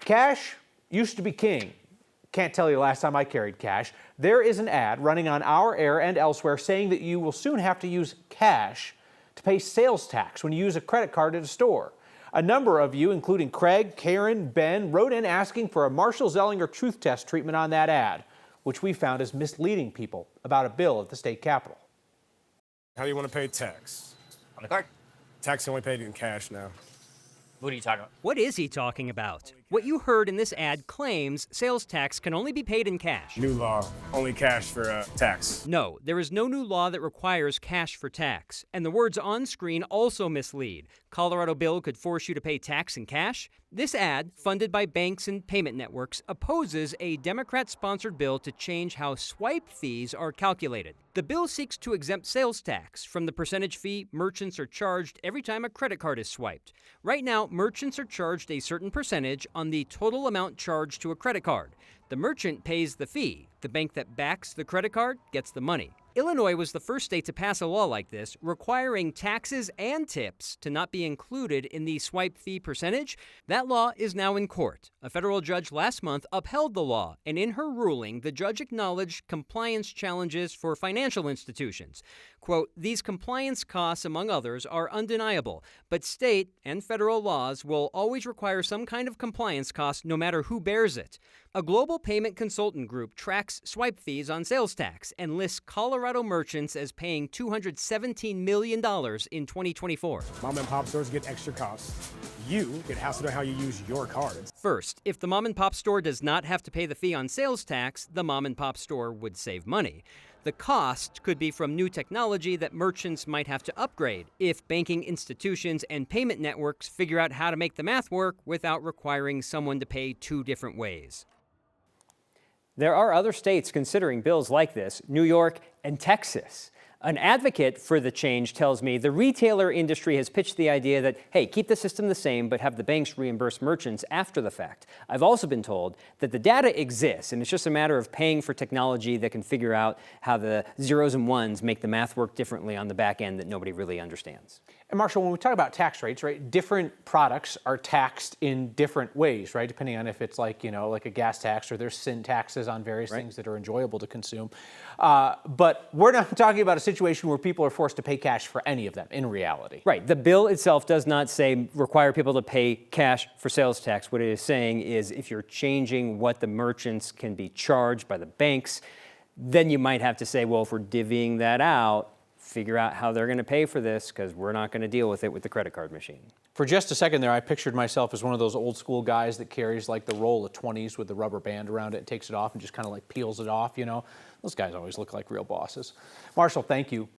Cash used to be king. Can't tell you last time I carried cash. There is an ad running on our air and elsewhere saying that you will soon have to use cash to pay sales tax when you use a credit card at a store. A number of you, including Craig, Karen, Ben, wrote in asking for a Marshall Zellinger truth test treatment on that ad, which we found is misleading people about a bill at the state capitol. How do you want to pay tax? On the card. Tax is only paid in cash now. What are you talking about? What is he talking about? What you heard in this ad claims sales tax can only be paid in cash. New law, only cash for tax. No, there is no new law that requires cash for tax. And the words on screen also mislead. Colorado bill could force you to pay tax in cash. This ad, funded by banks and payment networks, opposes a Democrat-sponsored bill to change how swipe fees are calculated. The bill seeks to exempt sales tax from the percentage fee merchants are charged every time a credit card is swiped. Right now, merchants are charged a certain percentage on the total amount charged to a credit card. The merchant pays the fee. The bank that backs the credit card gets the money. Illinois was the first state to pass a law like this, requiring taxes and tips to not be included in the swipe fee percentage. That law is now in court. A federal judge last month upheld the law, and in her ruling, the judge acknowledged compliance challenges for financial institutions. Quote, "These compliance costs, among others, are undeniable, but state and federal laws will always require some kind of compliance cost no matter who bears it." A global payment consultant group tracks swipe fees on sales tax and lists Colorado merchants as paying $217 million in 2024. Mom and pop stores get extra costs. You get hassled on how you use your cards. First, if the mom and pop store does not have to pay the fee on sales tax, the mom and pop store would save money. The cost could be from new technology that merchants might have to upgrade if banking institutions and payment networks figure out how to make the math work without requiring someone to pay two different ways. There are other states considering bills like this, New York and Texas. An advocate for the change tells me the retailer industry has pitched the idea that, hey, keep the system the same, but have the banks reimburse merchants after the fact. I've also been told that the data exists, and it's just a matter of paying for technology that can figure out how the zeros and ones make the math work differently on the back end that nobody really understands. And Marshall, when we talk about tax rates, right, different products are taxed in different ways, right, depending on if it's like, you know, like a gas tax or there's sin taxes on various things that are enjoyable to consume. But we're not talking about a situation where people are forced to pay cash for any of them in reality. Right. The bill itself does not say require people to pay cash for sales tax. What it is saying is if you're changing what the merchants can be charged by the banks, then you might have to say, well, if we're divvying that out, figure out how they're going to pay for this because we're not going to deal with it with the credit card machine. For just a second there, I pictured myself as one of those old school guys that carries like the roll of 20s with the rubber band around it and takes it off and just kind of like peels it off, you know. Those guys always look like real bosses. Marshall, thank you.